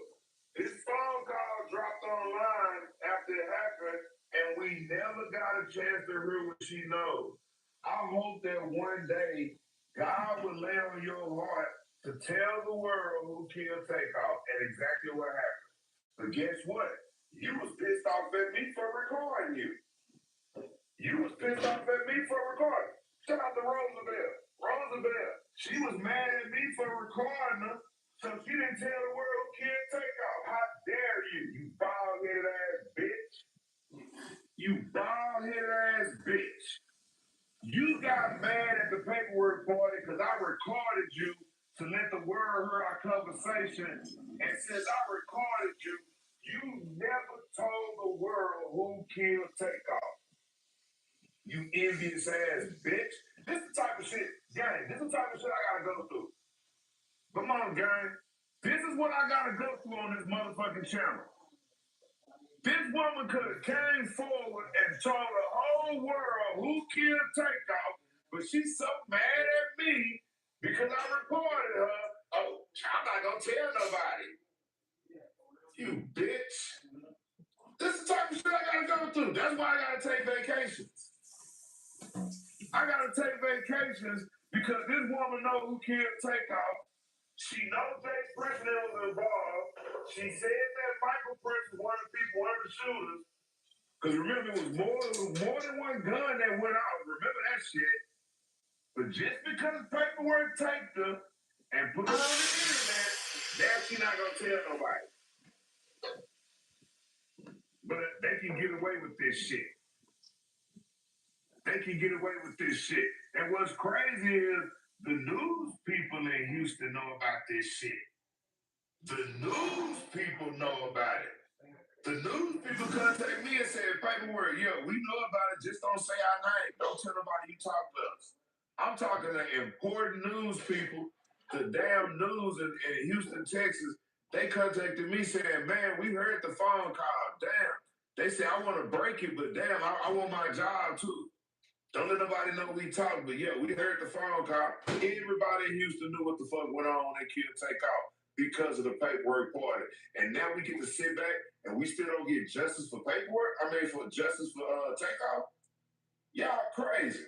this phone call dropped online after it happened, and we never got a chance to hear what she knows. I hope that one day God will lay on your heart to tell the world who killed Takeoff and exactly what happened. But guess what? You was pissed off at me for recording you. You was pissed off at me for recording. Shout out to Roosevelt. Roosevelt. She was mad at me for recording her, so she didn't tell the world who killed Takeoff. How dare you, you bald-headed ass bitch. You bald-headed ass bitch. You got mad at the paperwork party because I recorded you to let the world hear our conversation. And since I recorded you, you never told the world who killed Takeoff. You envious ass bitch. This is the type of shit, gang. This is the type of shit I gotta go through. Come on, gang. This is what I gotta go through on this motherfucking channel. This woman could have came forward and told the whole world who killed Takeoff, but she's so mad at me because I recorded her. Oh, I'm not gonna tell nobody. You bitch. This is the type of shit I gotta go through. That's why I gotta take vacations. I gotta take vacations because this woman knows who killed Takeoff. She knows Jay President was involved. She said that Michael Prince was one of the people, one of the shooters. Because remember, it was more than one gun that went off. Remember that shit. But just because paperwork taped her and put it on the internet, now she not gonna tell nobody. But they can get away with this shit. They can get away with this shit. And what's crazy is the news people in Houston know about this shit. The news people know about it. The news people contact me and said, paperwork, yeah, we know about it. Just don't say our name. Don't tell nobody you talk to us. I'm talking to important news people, the damn news in Houston, Texas. They contacted me saying, man, we heard the phone call. Damn. They said, I want to break it, but damn, I want my job too. Don't let nobody know we talked, but yeah, we heard the phone call. Everybody in Houston knew what the fuck went on when they killed Takeoff because of the paperwork party. And now we get to sit back and we still don't get justice for paperwork? I mean, for justice for Takeoff? Y'all crazy.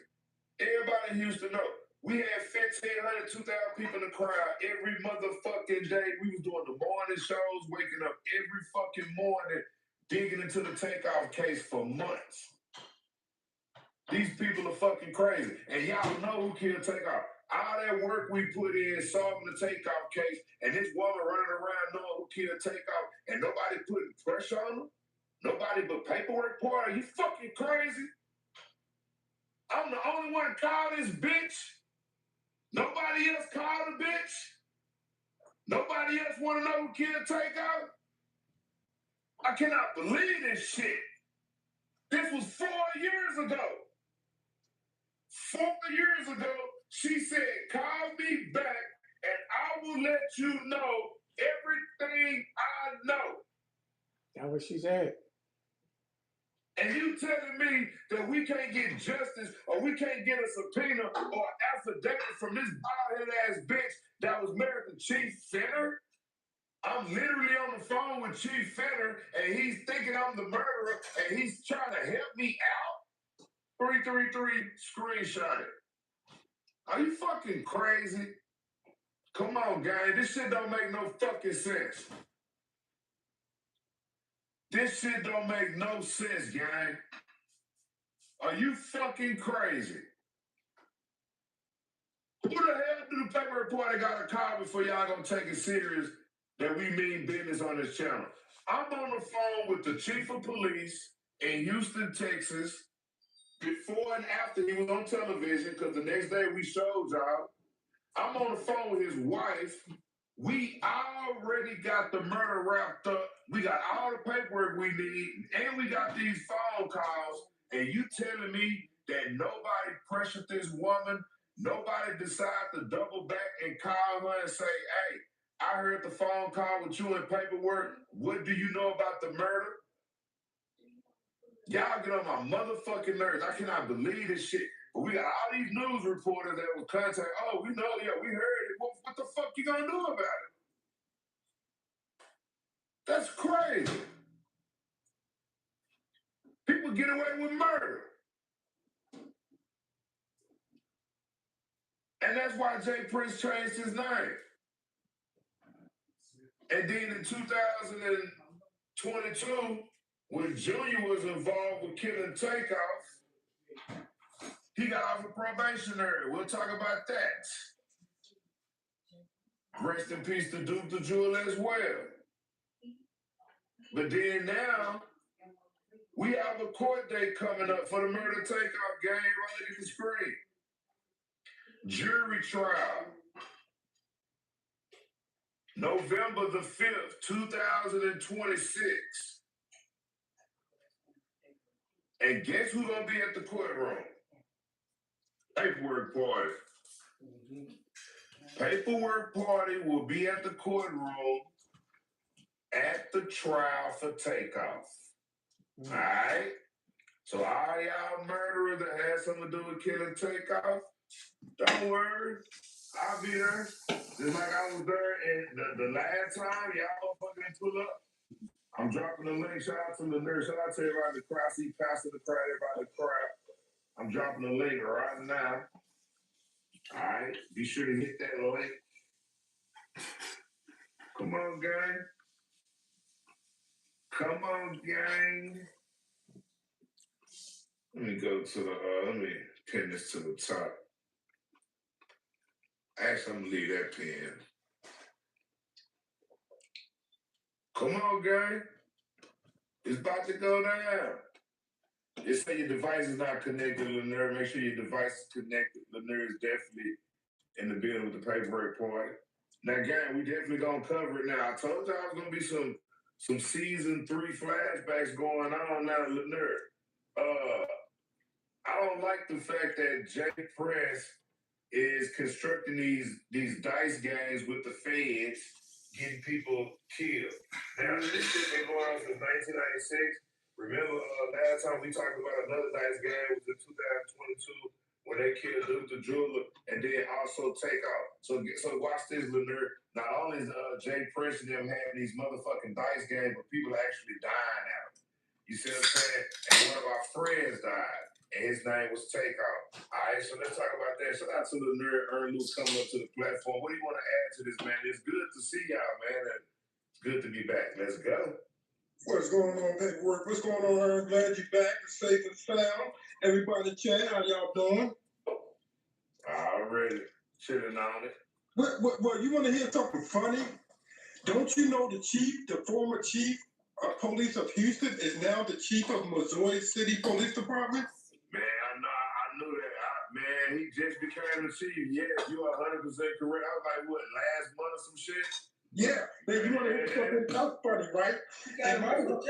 Everybody in Houston know. We had 1,500, 2,000 people in the crowd every motherfucking day. We was doing the morning shows, waking up every fucking morning, digging into the Takeoff case for months. These people are fucking crazy. And y'all know who killed Takeoff. All that work we put in solving the Takeoff case, and this woman running around knowing who killed Takeoff, and nobody putting pressure on her? Nobody but paperwork party? You fucking crazy? I'm the only one called this bitch. Nobody else called the bitch. Nobody else want to know who killed Takeoff. I cannot believe this shit. This was 4 years ago. 4 years ago, she said, call me back and I will let you know everything I know. That's what she said. And you telling me that we can't get justice or we can't get a subpoena or affidavit from this bald-headed ass bitch that was married to Chief Fenner? I'm literally on the phone with Chief Fenner and he's thinking I'm the murderer and he's trying to help me out? 333 screenshot it. Are you fucking crazy? Come on, gang. This shit don't make no fucking sense. This shit don't make no sense, gang. Are you fucking crazy? Who the hell do the paper reporter got a call before y'all gonna take it serious that we mean business on this channel? I'm on the phone with the chief of police in Houston, Texas, before and after he was on television, because the next day we showed y'all. I'm on the phone with his wife. We already got the murder wrapped up. We got all the paperwork we need, and we got these phone calls. And you telling me that nobody pressured this woman? Nobody decided to double back and call her and say, hey, I heard the phone call with you and paperwork. What do you know about the murder? Y'all get on my motherfucking nerves. I cannot believe this shit. But we got all these news reporters that will contact, oh, we know, yeah, we heard it. What the fuck you gonna do about it? That's crazy. People get away with murder. And that's why Jay Prince changed his name. And then in 2022, when Junior was involved with killing Takeoff, he got off of probationary. We'll talk about that. Rest in peace to Duke the Jewel as well. But then now, we have a court date coming up for the murder Takeoff game right at the screen. Jury trial. November the 5th, 2026. And guess who's gonna be at the courtroom? Paperwork party. Paperwork party will be at the courtroom at the trial for Takeoff. All right? So all y'all murderers that had something to do with killing Takeoff, don't worry. I'll be there. Just like I was there the last time, y'all fucking pull up. I'm dropping the link. Shout out to the nurse. Shout out to everybody in the crowd. See Pastor the crowd, everybody in the crowd. I'm dropping the link right now. All right. Be sure to hit that link. Come on, gang. Come on, gang. Let me go to the, let me pin this to the top. Actually, I'm gonna leave that pin. Come on, gang. It's about to go down. It say your device is not connected, Lanier. Make sure your device is connected. Lanier is definitely in the building with the paperwork party. Now, gang, we definitely gonna cover it now. I told y'all there's gonna be some season 3 flashbacks going on now, Lanier. I don't like the fact that Jay Prince is constructing these dice games with the feds, getting people killed. Now, this shit been going on since 1996. Remember last time we talked about another dice game was in 2022 when they killed Duke the Jeweler and then also Takeoff. So watch this, Lanier. Not only is Jay Prince and them having these motherfucking dice games, but people are actually dying out. You see what I'm saying? And one of our friends died. And his name was Takeoff. All right, so let's talk about that. Shout out to the nerd Ernest coming up to the platform. What do you want to add to this, man? It's good to see y'all, man. And it's good to be back. Let's go. What's going on, paperwork? What's going on, Ern? Glad you're back, safe and sound. Everybody chat, how y'all doing? Already chilling on it. Well, you want to hear something funny? Don't you know the former chief of police of Houston is now the chief of Missouri City Police Department? Man, I knew that. Man, he just became the chief. Yes, you are 100% correct. I was like, what, last month or some shit? Yeah, man, you want to hear something that's funny, right? And my job?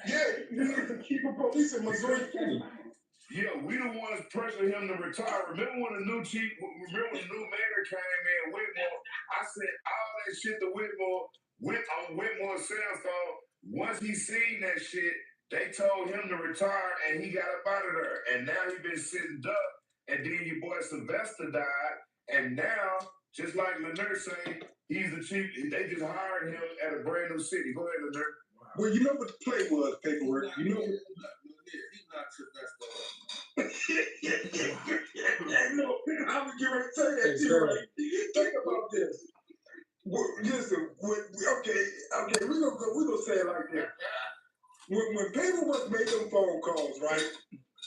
Yeah, he is the chief of police in Missouri City. Yeah, we the ones pressuring him to retire. Remember when the new mayor came in, Whitmore? I said all that shit to Whitmore, went on Whitmore's cell phone. Once he seen that shit, they told him to retire and he got up out of there. And now he been sitting up. And then your boy Sylvester died. And now, just like Lanier say, he's the chief. They just hired him at a brand new city. Go ahead, Lanier. Well, you know what the play was, paperwork. You know what? He's not Sylvester. No, I was getting ready to say that too, right? Think about this. Listen, okay, we're gonna say it like this. When paperwork made them phone calls, right?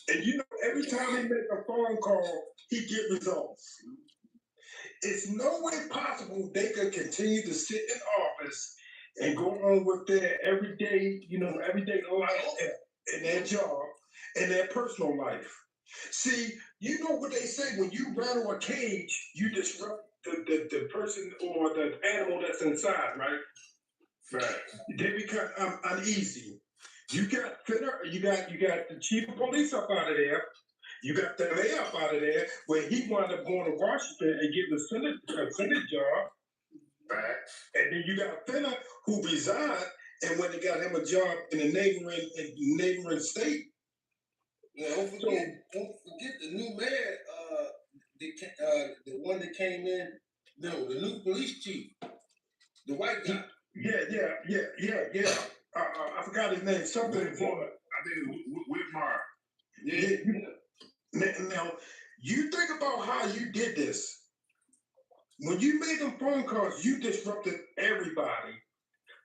And you know, every time he make a phone call, he get results. It's no way possible they could continue to sit in office and go on with their everyday life and their job and their personal life. See, you know what they say, when you rattle a cage, you disrupt the person or the animal that's inside, right? Right. They become uneasy. You got the chief of police up out of there. You got the mayor up out of there, where he wound up going to Washington and getting a Senate job. Right. And then you got Finna, who resigned and when they got him a job in a neighboring state. Yeah, don't forget the new mayor, the one that came in, no, the new police chief, the white guy. Yeah. I forgot his name. Something. I think it's Whitmire. Yeah. Now, you think about how you did this. When you made them phone calls, you disrupted everybody.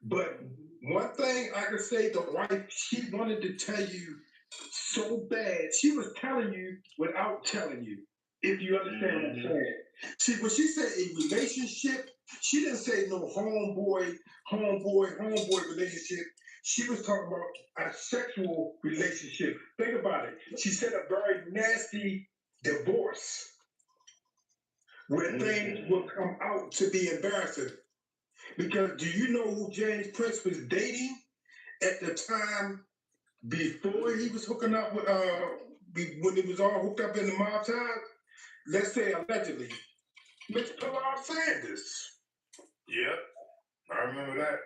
But one thing I can say, the wife, she wanted to tell you so bad. She was telling you without telling you, if you understand what I'm saying. See, when she said a relationship, she didn't say no homeboy relationship. She was talking about a sexual relationship. Think about it. She said a very nasty divorce where things will come out to be embarrassing. Because do you know who James Prince was dating at the time before he was hooking up with, when it was all hooked up in the mob time? Let's say allegedly, Miss Pilar Sanders. Yep, I remember that.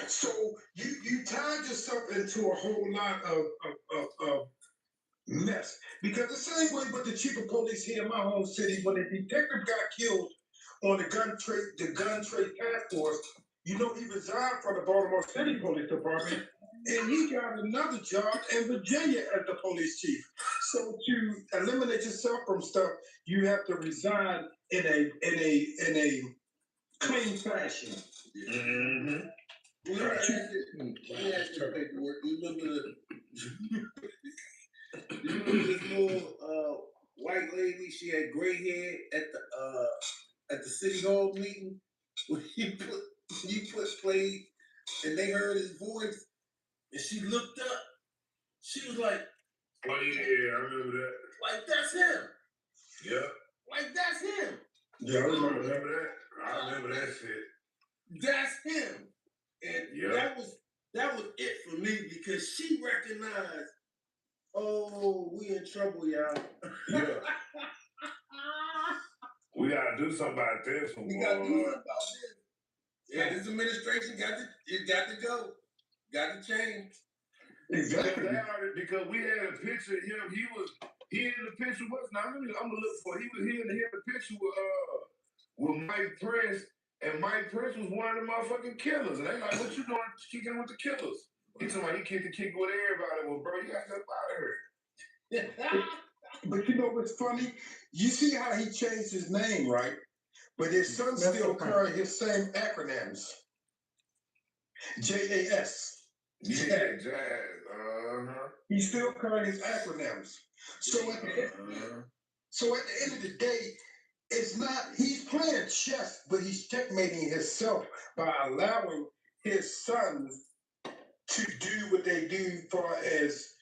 So you tied yourself into a whole lot of mess. Because the same way with the chief of police here in my home city, when a detective got killed on the gun trade task force, you know, he resigned from the Baltimore City Police Department, and he got another job in Virginia as the police chief. So to eliminate yourself from stuff, you have to resign in a clean fashion. Mm-hmm. Let me ask you paperwork. You remember this little white lady? She had gray hair at the city hall meeting when you played and they heard his voice and she looked up. She was like, "Oh yeah, I remember that. Like that's him. Yeah. Like that's him. Yeah, I remember that. I remember that shit. That's him." And that was it for me because she recognized, oh, we in trouble, y'all. Yeah. We gotta do something about this one. We gotta do something about this. Yeah, this administration got to go. Got to change. Exactly. Because we had a picture of him. He in the picture was now I'm gonna look for it. He was here in the picture with Mike Prince. And Mike Prince was one of the motherfucking killers. And they like, what you doing kicking with the killers? He told me he kicked the kick with everybody. Well, bro, you got to get out of here. But you know what's funny? You see how he changed his name, right? But his son still carry his same acronyms. JAS. Yeah, Jazz. He still carries his acronyms. So at the end of the day, it's not, he's playing chess, but he's checkmating himself by allowing his sons to do what they do far as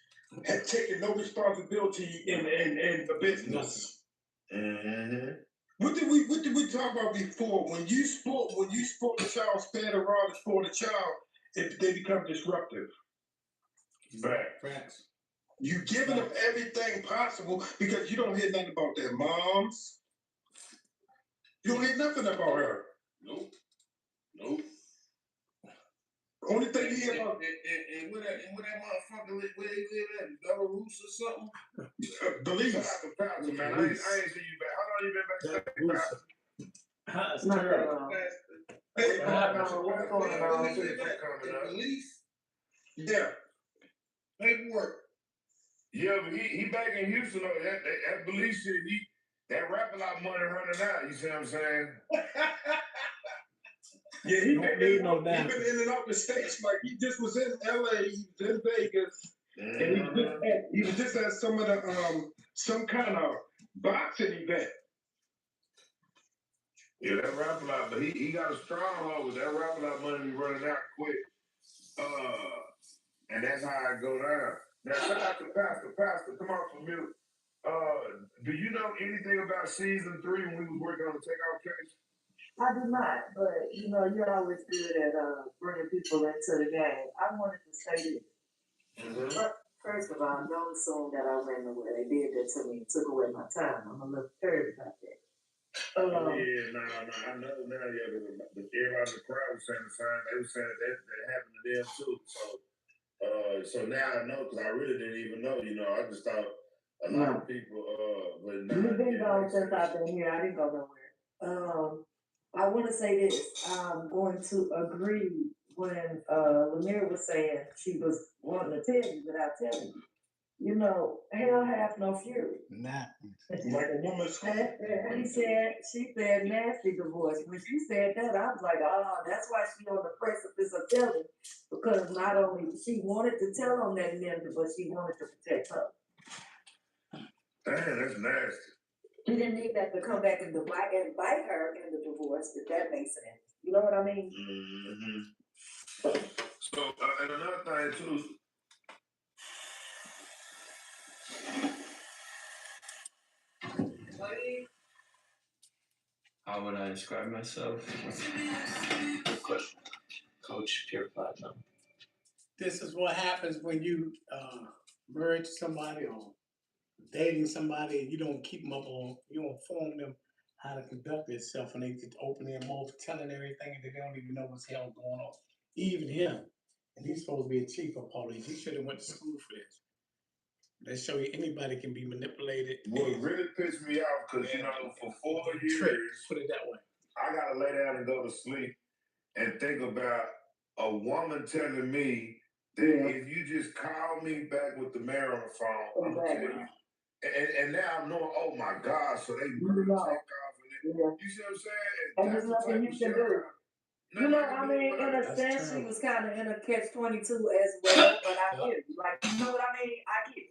taking no responsibility in the business. Mm-hmm. What did we talk about before? When you spoil the child, spare the rod and spoil the child, if they become disruptive. Facts. You giving them everything possible because you don't hear nothing about their moms. You don't hear nothing about her. Nope. Only thing you hear about and where that motherfucker where they live at, Belarus or something? Belize. Man, I ain't see you back. How long you been back? It's not that long. What's going on? Belize? Yeah. Paperwork. Yeah, but he back in Houston. That Belize shit, that rap a lot of money running out. You see what I'm saying? Yeah, he been in and out the States. Like he just was in LA, he was in Vegas, and he was just at some of the some kind of boxing event. Yeah, that rap a lot, but he got a stronghold with that rap a lot money be running out quick. And that's how I go down. Now shout out to Pastor, come on from mute. Do you know anything about season 3 when we was working on the takeout case? I do not, but you know, you're always good at bringing people into the game. I wanted to say this. First of all, don't assume that I went nowhere. They did that to me and took away my time. I'm a little perturbed about that. Yeah, no, I know now. Yeah, but everybody in the crowd was saying the same. They were saying that happened to them too. So now I know because I really didn't even know. You know, I just thought a lot of people. But now, You've been yeah, gone makes since I've sense. been here. I didn't go nowhere. I want to say this. I'm going to agree when Lemire was saying she was wanting to tell you without telling you. You know, hell hath no fury. Nah. Like a woman said. She said nasty divorce. When she said that, I was like, oh, that's why she on the precipice of telling. Because not only she wanted to tell on that nigga, but she wanted to protect her. Damn, that's nasty. She didn't need that to come back and bite her in the divorce, if that makes sense. You know what I mean? Mm-hmm. So, and another thing too. How would I describe myself? Good question. Coach Pure Platinum. This is what happens when you married somebody or dating somebody and you don't keep them up on, you don't inform them how to conduct themselves, and they just open their mouth telling everything and they don't even know what's hell going on. Even him, and he's supposed to be a chief of police. He should have went to school for this. They show you anybody can be manipulated. What really pissed me off, because you know, for 4 years, put it that way, I gotta lay down and go to sleep and think about a woman telling me that if you just call me back with the mayor on the phone, I'm gonna tell you. And now I'm knowing, oh my God, so they really take off and you see what I'm saying? And there's nothing you can do. You know, I mean, in a sense, she was kind of in a catch-22 as well, but I hear you. Like, you know what I mean? I get it.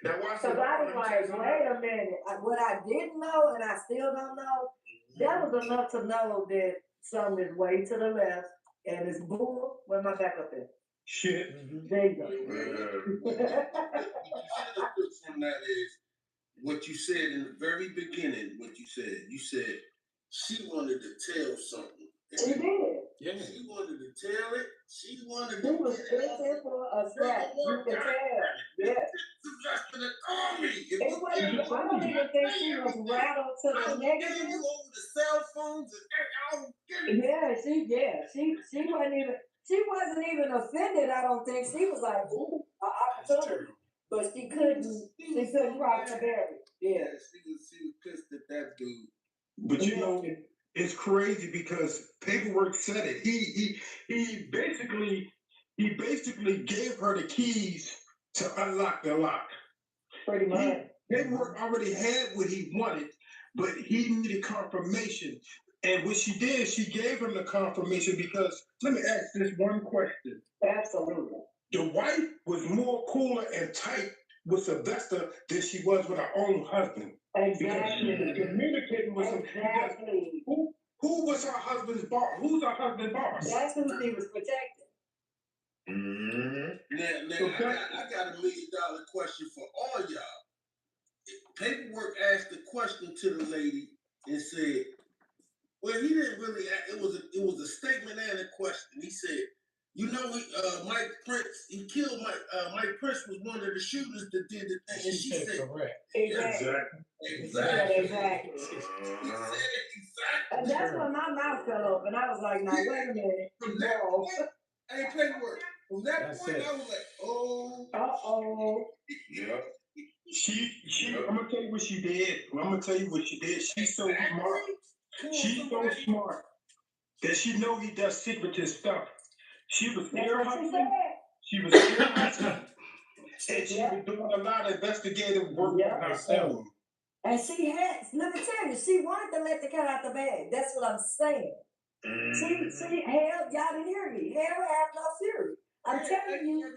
Now, watch So I was like, wait a minute. What I didn't know, and I still don't know, that was enough to know that something is way to the left, and it's bull. Where my back up there? Shit. There you go. What you should have took from that is what you said in the very beginning. What you said she wanted to tell something. She did. Yeah. She wanted to tell it. She wanted She was fixing for a scratch. You can tell. Yes. Sylvester to call me. It wasn't, I don't even think she was rattled to the negative. You over the cell phones and She wasn't even offended. I don't think she was like, ooh, opportunity, but she couldn't rock the berry. Yeah, she was pissed at that dude. But you know, it's crazy because paperwork said it. He basically gave her the keys to unlock the lock. Pretty much. Paperwork already had what he wanted, but he needed confirmation. And what she did, she gave him the confirmation because, let me ask this one question. Absolutely. The wife was more cooler and tight with Sylvester than she was with her own husband. Exactly. Because she was communicating with him. Exactly. Who was her husband's boss? Who's her husband's boss? That's who she was protecting. Now I got $1 million question for all y'all. Paperwork asked the question to the lady and said, well, he didn't really ask, it was a statement and a question. He said, you know, Mike Prince, he killed Mike Prince was one of the shooters that did the thing. And she said, correct. Exactly. And that's when my mouth fell open. I was like, now wait a minute. From that point, ain't paperwork. From that point, I was like, oh. Uh-oh. Yeah. I'm gonna tell you what she did. She's so smart. She's so smart that she know he does secretive stuff. She was ear hustling. And she was doing a lot of investigative work on herself. And she had, let me tell you, she wanted to let the cat out the bag. That's what I'm saying. See, hell, y'all didn't hear me. Hell have no fury. I'm telling you,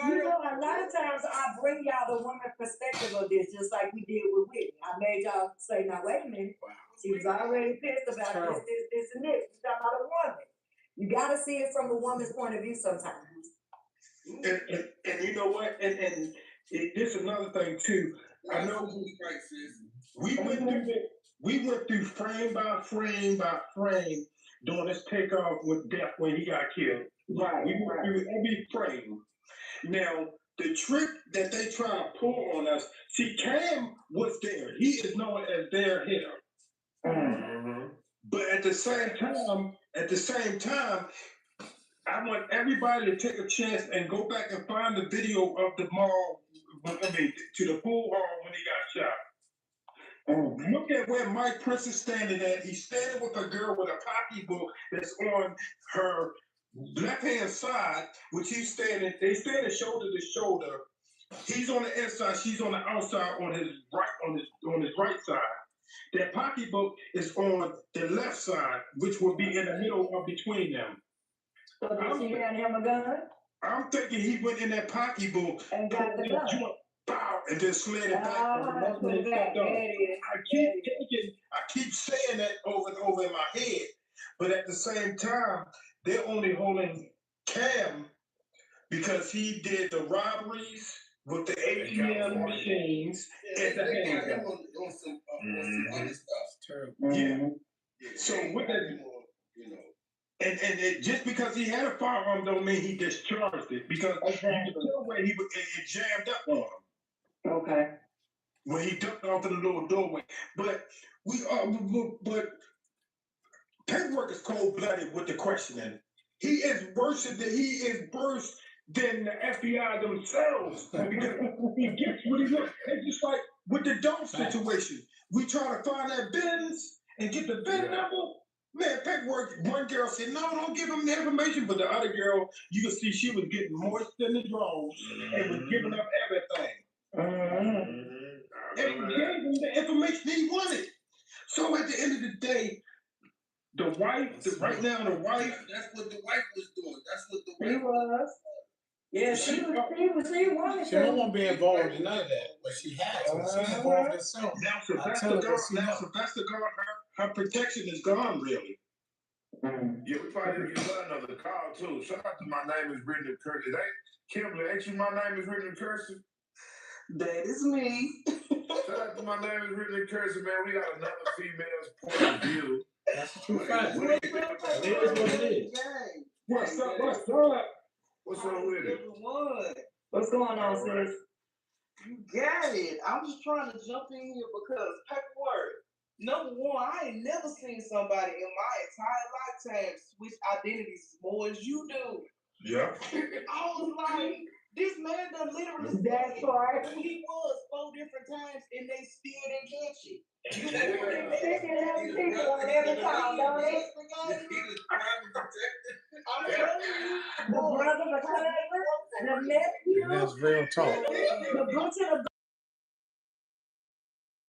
you know, a lot of times I bring y'all the woman perspective of this, just like we did with Whitney. I made y'all say, now wait a minute. She was already pissed about this, and this. You're talking about a woman. You got to see it from a woman's point of view sometimes. And you know what? And this is another thing too. I know we went through frame by frame by frame during this takeoff with Death when he got killed. Right. We went through every frame. Now, the trick that they try to pull on us, see, Cam was there. He is known as their hitter. But at the same time, I want everybody to take a chance and go back and find the video of the mall. To the pool hall when he got shot. Look at where Mike Prince is standing at. He's standing with a girl with a pocketbook that's on her left hand side, which they standing shoulder to shoulder. He's on the inside, she's on the outside on his right side. That pocketbook is on the left side, which will be in the middle of between them. So did she hand him a gun? I'm thinking he went in that pocketbook and got the gun. Bow, and then slid it back. I keep saying that over and over in my head, but at the same time, they're only holding Cam because he did the robberies with the ATM machines and the handgun. On some other stuff. Terrible. Yeah. So with that, And just because he had a firearm don't mean he discharged it, because you can tell where it jammed up on him. Okay. When he ducked off in the little doorway. But Paperwork is cold-blooded with the questioning. He is worse than the FBI themselves, because he gets what he wants. It's just like with the Dolph situation. We try to find that Benz and get the VIN number. Man, Paperwork, one girl said, no, don't give him the information. But the other girl, you can see she was getting moist in the drawers and was giving up everything. And gave him the information he wanted. So at the end of the day, the wife, right now, the wife. That's what the wife was doing. That's what the wife was. Yeah, she wanted She don't want to be involved in none of that, but she has. She's involved herself. Now Sylvester gone, her protection is gone, really. Yeah, we probably need to get another call too. Shout out to my name is Brittany Curtis. Kimberly, ain't you my name is Brittany Curtis? That is me. Shout out to my name is Brittany Curtis, man. We got another female's point of view. That's the true fact. It is what it is. What's up? What's up with it? What's going on, sis? You got it. I'm just trying to jump in here because Paperwork. Number one, I ain't never seen somebody in my entire lifetime switch identities as more as you do. Yeah. I was like, this man done literally That's right. who he was 4 different times and they still didn't catch it. They can have people on every time, don't they? I'm telling you. The brother, the neighbor, the nephew. That's real talk. The butcher,